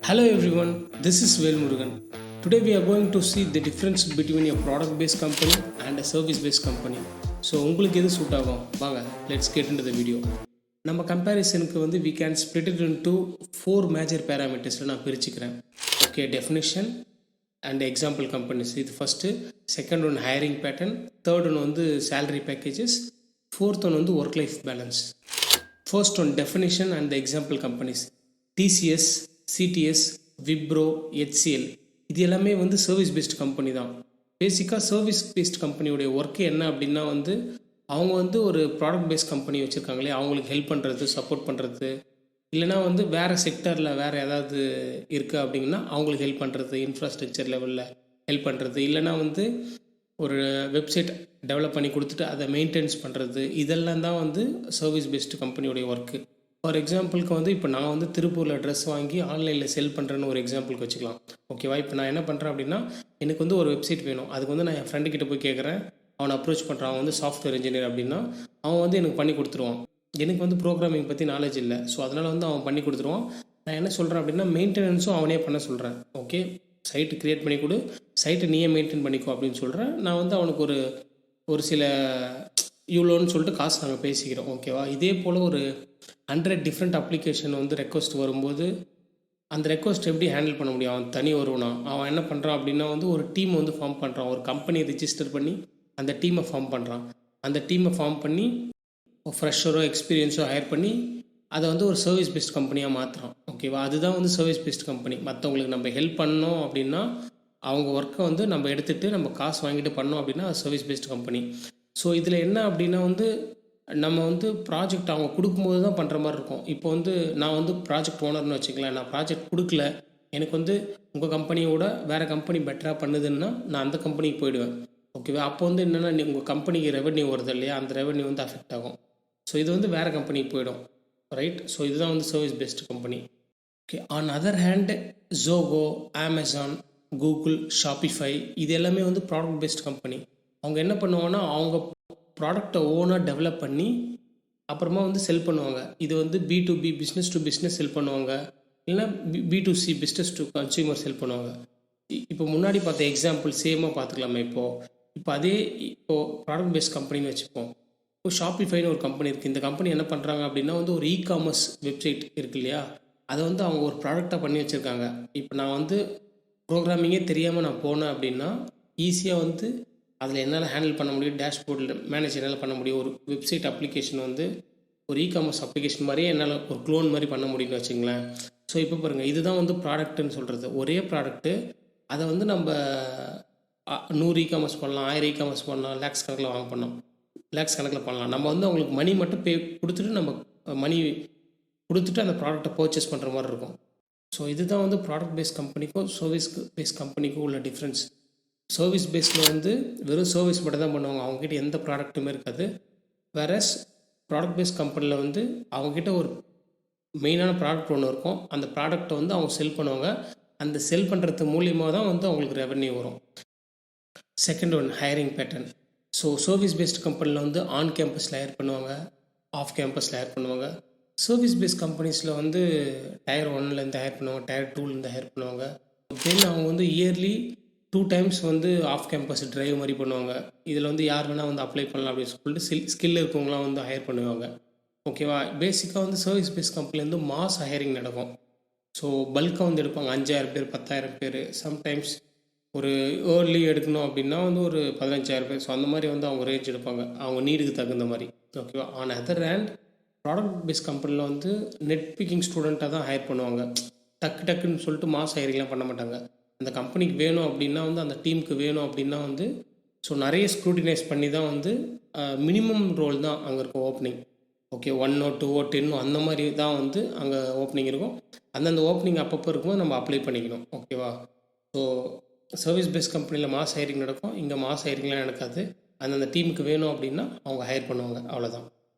Hello everyone, this is Vel Murugan. Today we are going to see the difference between a product based company and a service based company. So உங்களுக்கு எது suit ஆகும் வாங்க let's get into the video. நம்ம கம்பேரிசனுக்கு வந்து we can split it into 4 major பேராமீட்டர்ஸில் நான் பிரிச்சுக்கிறேன். Okay, definition and example companies இது first. Second one hiring pattern. Third one வந்து சேலரி பேக்கேஜஸ். ஃபோர்த் ஒன் வந்து work life balance. First one definition and the example companies. TCS, CTS, Wipro, HCL இது எல்லாமே வந்து service based company தான். பேசிக்காக service paste கம்பெனியோடைய work என்ன அப்படின்னா வந்து அவங்க வந்து ஒரு ப்ராடக்ட் பேஸ்ட் கம்பெனி வச்சுருக்காங்களே அவங்களுக்கு ஹெல்ப் பண்ணுறது, சப்போர்ட் பண்ணுறது, இல்லைனா வந்து வேறு செக்டரில் வேறு ஏதாவது இருக்குது அப்படின்னா அவங்களுக்கு ஹெல்ப் பண்ணுறது, இன்ஃப்ராஸ்ட்ரக்சர் லெவலில் ஹெல்ப் பண்ணுறது, இல்லைனா வந்து ஒரு வெப்சைட் டெவலப் பண்ணி கொடுத்துட்டு அதை மெயின்டெனன்ஸ் பண்ணுறது, இதெல்லாம் தான் வந்து சர்வீஸ் பேஸ்டு கம்பெனியோடைய ஒர்க்கு. ஃபார் எக்ஸாம்பிளுக்கு வந்து இப்போ நான் வந்து திருப்பூரில் ட்ரெஸ் வாங்கி ஆன்லைனில் செல் பண்ணுறேன்னு ஒரு எக்ஸாம்பிளுக்கு வச்சுக்கலாம். ஓகேவா? இப்போ நான் என்ன பண்ணுறேன் அப்படின்னா எனக்கு வந்து ஒரு வெப்சைட் வேணும். அதுக்கு வந்து நான் என் ஃப்ரெண்டுக்கிட்ட போய் கேட்குறேன், அவனை அப்ரோச் பண்ணுறான். அவன் வந்து சாஃப்ட்வேர் இன்ஜினியர் அப்படின்னா அவன் வந்து எனக்கு பண்ணி கொடுத்துருவான். எனக்கு வந்து ப்ரோக்ராமிங் பற்றி நாலேஜ் இல்லை. ஸோ அதனால் வந்து அவன் பண்ணி கொடுத்துருவான். நான் என்ன சொல்கிறேன் அப்படின்னா மெயின்டெனன்ஸும் அவனே பண்ண சொல்கிறேன். ஓகே, சைட்டு க்ரியேட் பண்ணி கொடு, சைட்டை நீயே மெயின்டைன் பண்ணிக்கோ அப்படின்னு சொல்கிறேன். நான் வந்து அவனுக்கு ஒரு சில இவ்வளோன்னு சொல்லிட்டு காசு நாங்கள் பேசிக்கிறோம். ஓகேவா? இதே போல் ஒரு 100 டிஃப்ரெண்ட் அப்ளிகேஷன் வந்து ரெக்வஸ்ட் வரும்போது அந்த ரெக்வஸ்ட் எப்படி ஹேண்டில் பண்ண முடியும்? அவன் தனி வருவனா? அவன் என்ன பண்ணுறான் அப்படின்னா வந்து ஒரு டீம் வந்து ஃபார்ம் பண்ணுறான். ஒரு கம்பெனி ரிஜிஸ்டர் பண்ணி அந்த டீமை ஃபார்ம் பண்ணுறான். அந்த டீமை ஃபார்ம் பண்ணி ஃப்ரெஷரோ எக்ஸ்பீரியன்ஸோ ஹையர் பண்ணி அதை வந்து ஒரு சர்வீஸ் பேஸ்ட் கம்பெனியாக மாற்றுறான். ஓகேவா? அதுதான் வந்து சர்வீஸ் பேஸ்ட் கம்பெனி. மற்றவங்களுக்கு நம்ம ஹெல்ப் பண்ணோம் அப்படின்னா அவங்க ஒர்க்கை வந்து நம்ம எடுத்துகிட்டு நம்ம காசு வாங்கிட்டு பண்ணோம் அப்படின்னா அது சர்வீஸ் பேஸ்ட் கம்பெனி. ஸோ இதில் என்ன அப்படின்னா வந்து நம்ம வந்து ப்ராஜெக்ட் அவங்க கொடுக்கும்போது தான் பண்ணுற மாதிரி இருக்கும். இப்போ வந்து நான் வந்து ப்ராஜெக்ட் ஓனர்னு வச்சுக்கலாம். நான் ப்ராஜெக்ட் கொடுக்கல, எனக்கு வந்து உங்கள் கம்பெனியோட வேறு கம்பெனி பெட்டராக பண்ணுதுன்னா நான் அந்த கம்பெனிக்கு போயிடுவேன். ஓகேவா? அப்போ வந்து என்னென்னா உங்கள் கம்பெனிக்கு ரெவென்யூ வருது இல்லையா, அந்த ரெவென்யூ வந்து அஃபெக்ட் ஆகும். ஸோ இது வந்து வேறு கம்பெனிக்கு போயிடும். ரைட்? ஸோ இதுதான் வந்து service based company. Okay, on other hand Zoho, Amazon, Google, Shopify இது எல்லாமே வந்து ப்ராடக்ட் பேஸ்ட் கம்பெனி. அவங்க என்ன பண்ணுவாங்கன்னா அவங்க ப்ராடக்டை ஓனாக டெவலப் பண்ணி அப்புறமா வந்து செல் பண்ணுவாங்க. இது வந்து B2B பிஸ்னஸ் டு பிஸ்னஸ் செல் பண்ணுவாங்க, இல்லைனா B2C பிஸ்னஸ் டு கன்சியூமர் செல் பண்ணுவாங்க. இப்போ முன்னாடி பார்த்த எக்ஸாம்பிள் சேமாக பார்த்துக்கலாமே. இப்போ அதே இப்போது ப்ராடக்ட் பேஸ்ட் கம்பெனின்னு வச்சுப்போம். இப்போ ஷாப்பிஃபைன்னு ஒரு கம்பெனி இருக்குது. இந்த கம்பெனி என்ன பண்ணுறாங்க அப்படின்னா வந்து ஒரு இ-காமர்ஸ் வெப்சைட் இருக்குது இல்லையா, அதை வந்து அவங்க ஒரு ப்ராடக்டாக பண்ணி வச்சுருக்காங்க. இப்போ நான் வந்து ப்ரோக்ராமிங்கே தெரியாமல் நான் போனேன் அப்படின்னா ஈஸியாக வந்து அதில் என்னால் ஹேண்டில் பண்ண முடியும், டேஷ்போர்டில் மேனேஜ் என்னால் பண்ண முடியும். ஒரு வெப்சைட் அப்ளிகேஷன் வந்து ஒரு இ-காமர்ஸ் அப்ளிகேஷன் மாதிரியே என்னால் ஒரு க்ளோன் மாதிரி பண்ண முடியும்னு வச்சுங்களேன். ஸோ இப்போ பாருங்கள், இதுதான் வந்து ப்ராடக்ட்டுன்னு சொல்கிறது. ஒரே ப்ராடக்ட்டு அதை வந்து நம்ம 100 இ-காமர்ஸ் பண்ணலாம், 1000 இ-காமர்ஸ் பண்ணலாம், லேக்ஸ் கணக்கில் பண்ணலாம். நம்ம வந்து அவங்களுக்கு மணி மட்டும் கொடுத்துட்டு நம்ம மணி கொடுத்துட்டு அந்த ப்ராடக்டை பர்ச்சேஸ் பண்ணுற மாதிரி இருக்கும். ஸோ இதுதான் வந்து ப்ராடக்ட் பேஸ்ட் கம்பெனிக்கும் சர்வீஸ் பேஸ்ட் கம்பெனிக்கும் உள்ள டிஃப்ரென்ஸ். சர்வீஸ் பேஸில் வந்து வெறும் சர்வீஸ் மட்டும் தான் பண்ணுவாங்க, அவங்ககிட்ட எந்த ப்ராடக்ட்டுமே இருக்காது. வேறஸ் ப்ராடக்ட் பேஸ்ட் கம்பெனியில் வந்து அவங்ககிட்ட ஒரு மெயினான ப்ராடக்ட் ஒன்று இருக்கும். அந்த ப்ராடக்டை வந்து அவங்க செல் பண்ணுவாங்க. அந்த செல் பண்ணுறது மூலியமாக தான் வந்து அவங்களுக்கு ரெவென்யூ வரும். Second one hiring pattern. So service based கம்பெனியில் வந்து ஆன் கேம்பஸில் ஹையர் பண்ணுவாங்க, ஆஃப் கேம்பஸில் ஹையர் பண்ணுவாங்க. சர்வீஸ் பேஸ்ட் கம்பெனிஸில் வந்து டயர் 1லேருந்து ஹையர் பண்ணுவாங்க, டயர் 2லேருந்து ஹையர் பண்ணுவாங்க. தென் அவங்க வந்து இயர்லி 2 டைம்ஸ் வந்து ஆஃப் கேம்பஸ் ட்ரைவ் மாதிரி பண்ணுவாங்க. இதில் வந்து யார் வேணால் வந்து அப்ளை பண்ணலாம் அப்படின்னு சொல்லிட்டு ஸ்கில் இருக்கவங்களாம் வந்து ஹையர் பண்ணுவாங்க. ஓகேவா? பேசிக்காக வந்து சர்வீஸ் பேஸ்ட் கம்பெனிலேருந்து மாஸ் ஹையரிங் நடக்கும். ஸோ பல்காக வந்து எடுப்பாங்க, 5000 பேர், 10000 பேர். சம்டைம்ஸ் ஒரு ஏர்லி எடுக்கணும் அப்படின்னா வந்து ஒரு 15000 பேர். ஸோ அந்த மாதிரி வந்து அவங்க ரேஞ்ச் எடுப்பாங்க, அவங்க நீடுக்கு தகுந்த மாதிரி. ஓகேவா? On other hand product based கம்பெனியில் வந்து நெட் பிக்கிங் ஸ்டூடெண்ட்டாக தான் ஹையர் பண்ணுவாங்க. டக்குன்னு சொல்லிட்டு மாஸ் ஹையரிங்லாம் பண்ண மாட்டாங்க. அந்த கம்பெனிக்கு வேணும் அப்படின்னா வந்து அந்த டீமுக்கு வேணும் அப்படின்னா வந்து ஸோ நிறைய ஸ்க்ரூட்டினைஸ் பண்ணி தான் வந்து மினிமம் ரோல் தான் அங்கே இருக்கும் ஓப்பனிங். ஓகே, 1 2 10 அந்த மாதிரி தான் வந்து அங்கே ஓப்பனிங் இருக்கும். அந்தந்த ஓப்பனிங் அப்பப்போ இருக்கும்போது நம்ம அப்ளை பண்ணிக்கணும். ஓகேவா? ஸோ சர்வீஸ் பேஸ்ட் கம்பெனியில் மாஸ் ஹையரிங் நடக்கும், இங்கே மாஸ் ஹையரிங்லாம் நடக்காது. அந்தந்த டீமுக்கு வேணும் அப்படின்னா அவங்க ஹையர் பண்ணுவாங்க, அவ்வளோதான்.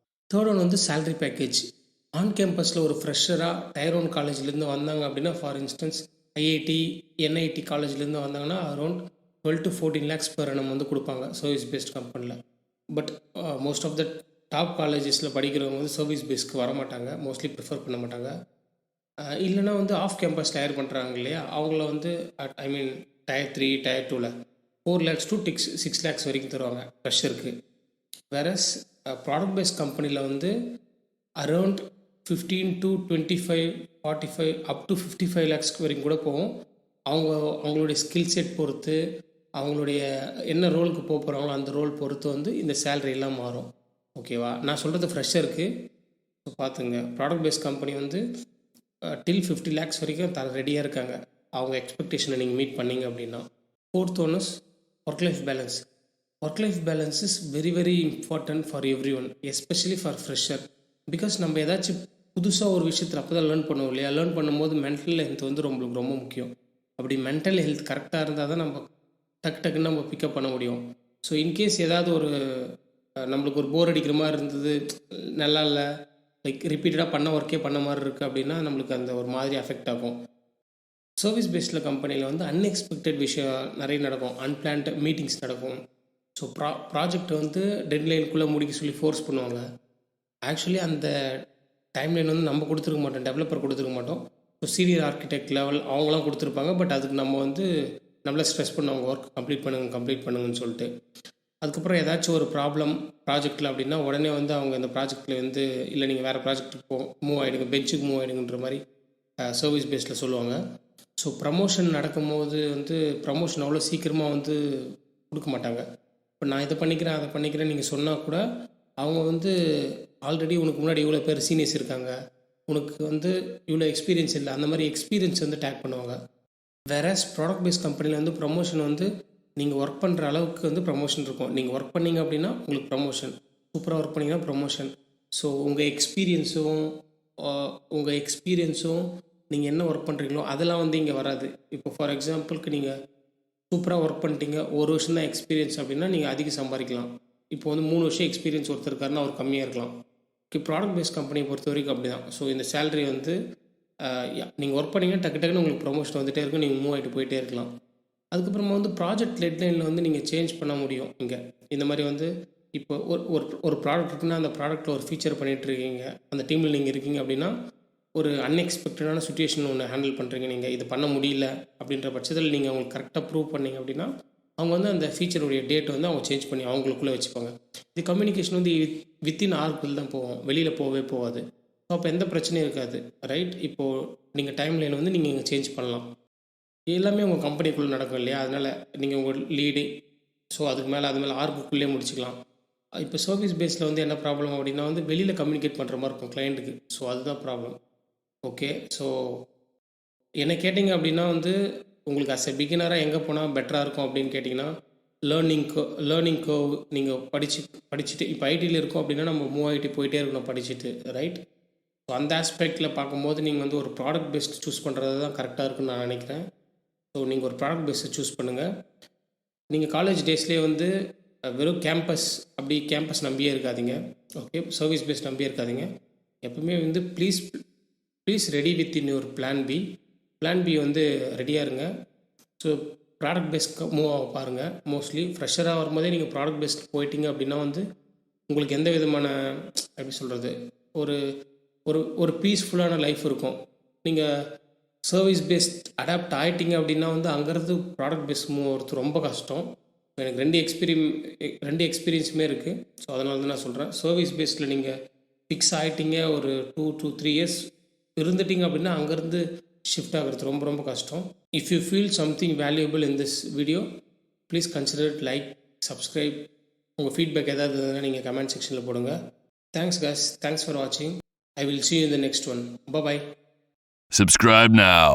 தேர்ட் ஒன் வந்து சேலரி பேக்கேஜ். ஆன் கேம்பஸில் ஒரு ஃப்ரெஷராக டயர் 1 காலேஜ்லேருந்து வந்தாங்க அப்படின்னா, ஃபார் இன்ஸ்டன்ஸ் ஐஐடி, என்ஐடி காலேஜ்லேருந்து வந்தாங்கன்னா around 12 to 14 lakhs per annum வந்து கொடுப்பாங்க சர்வீஸ் பேஸ்ட் கம்பெனியில். But most of the top காலேஜஸில் படிக்கிறவங்க வந்து சர்வீஸ் பேஸ்க்கு வர மாட்டாங்க, மோஸ்ட்லி ப்ரிஃபர் பண்ண மாட்டாங்க. இல்லைனா வந்து ஆஃப் கேம்பஸ் ஹையர் பண்ணுறாங்க இல்லையா, அவங்கள வந்து ஐ மீன் டயர் 3 டயர் 2ல் 4 lakhs to 6 lakhs வரைக்கும் தருவாங்க ஃப்ரெஷருக்கு. வேறஸ் ப்ராடக்ட் பேஸ்ட் கம்பெனியில் வந்து around 15 to 25 45 up to 55 lakhs வரைக்கும் கூட போகும். அவங்களுடைய ஸ்கில் செட் பொறுத்து, அவங்களுடைய என்ன ரோலுக்கு போக போகிறாங்களோ அந்த ரோல் பொறுத்து வந்து இந்த சேலரி எல்லாம் மாறும். ஓகேவா, நான் சொல்கிறது ஃப்ரெஷருக்கு. ஸோ பார்த்துங்க, ப்ராடக்ட் பேஸ்ட் கம்பெனி வந்து டில் 50 lakhs வரைக்கும் தர ரெடியாக இருக்காங்க, அவங்க எக்ஸ்பெக்டேஷனை நீங்கள் மீட் பண்ணீங்க அப்படின்னா. Fourth one is work life balance. Work life balance is very very important for every one, especially for fresher. Because நம்ம ஏதாச்சும் புதுசாக ஒரு விஷயத்தில் அப்போ தான் லேர்ன் பண்ணுவோம் இல்லையா, லேர்ன் பண்ணும்போது மென்டல் ஹெல்த் வந்து ரொம்ப முக்கியம். அப்படி மென்டல் ஹெல்த் கரெக்டாக இருந்தால் தான் நம்ம டக்குன்னு நம்ம பிக்கப் பண்ண முடியும். ஸோ இன்கேஸ் ஏதாவது ஒரு நம்மளுக்கு ஒரு போர் அடிக்கிற மாதிரி இருந்தது, நல்லா இல்லை, லைக் ரிப்பீட்டடாக பண்ண ஒர்க்கே பண்ண மாதிரி இருக்குது அப்படின்னா நம்மளுக்கு அந்த ஒரு மாதிரி அஃபெக்ட் ஆகும். சர்வீஸ் பேஸ்டில் கம்பெனியில் வந்து அன்எக்ஸ்பெக்டட் விஷயம் நிறைய நடக்கும், அன்பிளான்ட் மீட்டிங்ஸ் நடக்கும். ஸோ ப்ராஜெக்ட் வந்து டெட்லைனுக்குள்ளே முடிக்க சொல்லி ஃபோர்ஸ் பண்ணுவாங்க. ஆக்சுவலி அந்த டைம்லைன் வந்து நம்ம கொடுத்துருக்க மாட்டோம், டெவலப்பர் கொடுத்துருக்க மாட்டோம். ஸோ சீனியர் ஆர்கிடெக்ட் லெவல் அவங்களாம் கொடுத்துருப்பாங்க. பட் அதுக்கு நம்ம வந்து நம்மளை ஸ்ட்ரெஸ் பண்ணுவாங்க, ஒர்க் கம்ப்ளீட் பண்ணுங்கன்னு சொல்லிட்டு. அதுக்கப்புறம் ஏதாச்சும் ஒரு ப்ராப்ளம் ப்ராஜெக்டில் அப்படின்னா உடனே வந்து அவங்க இந்த ப்ராஜெக்டில் வந்து இல்லை நீங்கள் வேறு ப்ராஜெக்ட்டுக்கு மூவ் ஆகிடுங்க, பெஞ்சுக்கு மூவ் ஆகிடுங்கன்ற மாதிரி சர்வீஸ் பேஸில் சொல்லுவாங்க. ஸோ ப்ரமோஷன் நடக்கும்போது வந்து ப்ரமோஷன் அவ்வளோ சீக்கிரமாக வந்து கொடுக்க மாட்டாங்க. இப்போ நான் இதை பண்ணிக்கிறேன் அதை பண்ணிக்கிறேன் நீங்கள் சொன்னால் கூட அவங்க வந்து ஆல்ரெடி உனக்கு முன்னாடி இவ்வளோ பேர் சீனியர்ஸ் இருக்காங்க, உனக்கு வந்து இவ்வளோ எக்ஸ்பீரியன்ஸ் இல்லை, அந்த மாதிரி எக்ஸ்பீரியன்ஸ் வந்து டேக் பண்ணுவாங்க. வேறஸ் ப்ராடக்ட் பேஸ்ட் கம்பெனியில் வந்து ப்ரமோஷன் வந்து நீங்கள் ஒர்க் பண்ணுற அளவுக்கு வந்து ப்ரமோஷன் இருக்கும். நீங்கள் ஒர்க் பண்ணிங்க அப்படின்னா உங்களுக்கு ப்ரமோஷன், சூப்பராக ஒர்க் பண்ணிங்கன்னா ப்ரமோஷன். ஸோ உங்கள் எக்ஸ்பீரியன்ஸும் நீங்கள் என்ன ஒர்க் பண்ணுறீங்களோ அதெல்லாம் வந்து இங்கே வராது. இப்போ ஃபார் எக்ஸாம்பிளுக்கு நீங்கள் சூப்பராக ஒர்க் பண்ணிட்டீங்க, ஒரு வருஷம் தான் எக்ஸ்பீரியன்ஸ் அப்படின்னா நீங்கள் அதிகம் சம்பாதிக்கலாம். இப்போ வந்து 3 வருஷம் எக்ஸ்பீரியன்ஸ் ஒருத்தர் இருக்காருன்னா அவர் கம்மியாக இருக்கலாம். ப்ராடக்ட் பேஸ்ட் கம்பெனியை பொறுத்த வரைக்கும் அப்படி தான். ஸோ இந்த சேலரி வந்து நீங்கள் ஒர்க் பண்ணிங்கன்னா டக்குன்னு உங்களுக்கு ப்ரொமோஷன் வந்துகிட்டே இருக்கும், நீங்கள் மூவ் ஆகிட்டு போயிட்டே இருக்கலாம். அதுக்கப்புறமா வந்து ப்ராஜெக்ட் டெட்லைனில் வந்து நீங்கள் சேஞ்ச் பண்ண முடியும். இங்கே இந்த மாதிரி வந்து இப்போ ஒரு ப்ராடக்ட் இருக்குன்னா அந்த ப்ராடக்ட்டில் ஒரு ஃபீச்சர் பண்ணிகிட்டு இருக்கீங்க, அந்த டீமில் நீங்கள் இருக்கீங்க அப்படின்னா ஒரு அன்எக்ஸ்பெக்டடான சுச்சுவேஷன் ஒன்று ஹேண்டில் பண்ணுறீங்க, நீங்கள் இது பண்ண முடியல அப்படின்ற பட்சத்தில் நீங்கள் அவங்களுக்கு கரெக்டாக ப்ரூவ் பண்ணிங்க அப்படின்னா அவங்க வந்து அந்த ஃபீச்சருடைய டேட் வந்து அவங்க சேஞ்ச் பண்ணி அவங்களுக்குள்ளே வச்சுப்பாங்க. இது கம்யூனிகேஷன் வந்து வித்தின் ஆர்க்குள் தான் போகும், வெளியில் போகாது. ஸோ அப்போ எந்த பிரச்சனையும் இருக்காது, ரைட்? இப்போது நீங்கள் டைம் லைன் வந்து நீங்கள் இங்கே சேஞ்ச் பண்ணலாம். எல்லாமே உங்கள் கம்பெனிக்குள்ளே நடக்கும் இல்லையா, அதனால் நீங்கள் உங்கள் லீடு ஸோ அது மேலே ஆர்க்குள்ளே முடிச்சுக்கலாம். இப்போ சர்வீஸ் பேஸில் வந்து என்ன ப்ராப்ளம் அப்படின்னா வந்து வெளியில் கம்யூனிகேட் பண்ணுற மாதிரி இருக்கும் கிளைண்ட்டுக்கு. ஸோ அதுதான் ப்ராப்ளம். ஓகே, ஸோ என்ன கேட்டிங்க அப்படின்னா வந்து உங்களுக்கு அஸ் எ பிகினராக எங்கே போனால் பெட்டராக இருக்கும் அப்படின்னு கேட்டிங்கன்னா லேர்னிங் கர்வ் நீங்கள் படிச்சுட்டு இப்போ ஐடியில் இருக்கோம் அப்படின்னா நம்ம மூவ் ஆகிட்டு போயிட்டே இருக்கணும் படிச்சுட்டு, ரைட்? ஸோ அந்த ஆஸ்பெக்டில் பார்க்கும்போது நீங்கள் வந்து ஒரு ப்ராடக்ட் பேஸ்ட் சூஸ் பண்ணுறது தான் கரெக்டாக இருக்குன்னு நான் நினைக்கிறேன். ஸோ நீங்கள் ஒரு ப்ராடக்ட் பேஸ்ட்டை சூஸ் பண்ணுங்கள். நீங்கள் காலேஜ் டேஸ்லேயே வந்து வெறும் கேம்பஸ் நம்பியே இருக்காதீங்க. ஓகே, சர்வீஸ் பேஸ்ட் நம்பியே இருக்காதீங்க. எப்பவுமே வந்து please ready with in your plan B வந்து ரெடியாக இருங்க. ஸோ ப்ராடக்ட் பேஸ்ட் மூவ் ஆக பாருங்கள். மோஸ்ட்லி ஃப்ரெஷராக வரும்போதே நீங்கள் ப்ராடக்ட் பேஸ்ட் போயிட்டீங்க அப்படின்னா வந்து உங்களுக்கு எந்த விதமான எப்படி சொல்கிறது ஒரு பீஸ்ஃபுல்லான லைஃப் இருக்கும். நீங்கள் சர்வீஸ் பேஸ்ட் அடாப்ட் ஆகிட்டிங்க அப்படின்னா வந்து அங்கேருந்து ப்ராடக்ட் பேஸ்ட் மூவ் ஆகிறது ரொம்ப கஷ்டம். எனக்கு ரெண்டு எக்ஸ்பீரியன்ஸுமே இருக்குது. ஸோ அதனால தான் நான் சொல்கிறேன், சர்வீஸ் பேஸ்டில் நீங்கள் ஃபிக்ஸ் ஆகிட்டிங்க, ஒரு 2 to 3 years இருந்துட்டிங்க அப்படின்னா அங்கேருந்து ஷிஃப்ட் ஆகிறது ரொம்ப கஷ்டம். If you feel something valuable in this video, please consider like, subscribe. உங்கள் ஃபீட்பேக் ஏதாவது இருந்ததுன்னா நீங்கள் கமெண்ட் செக்ஷனில் போடுங்க. தேங்க்ஸ் guys, தேங்க்ஸ் ஃபார் வாட்சிங். I will see you in the next one. Bye bye. Subscribe now.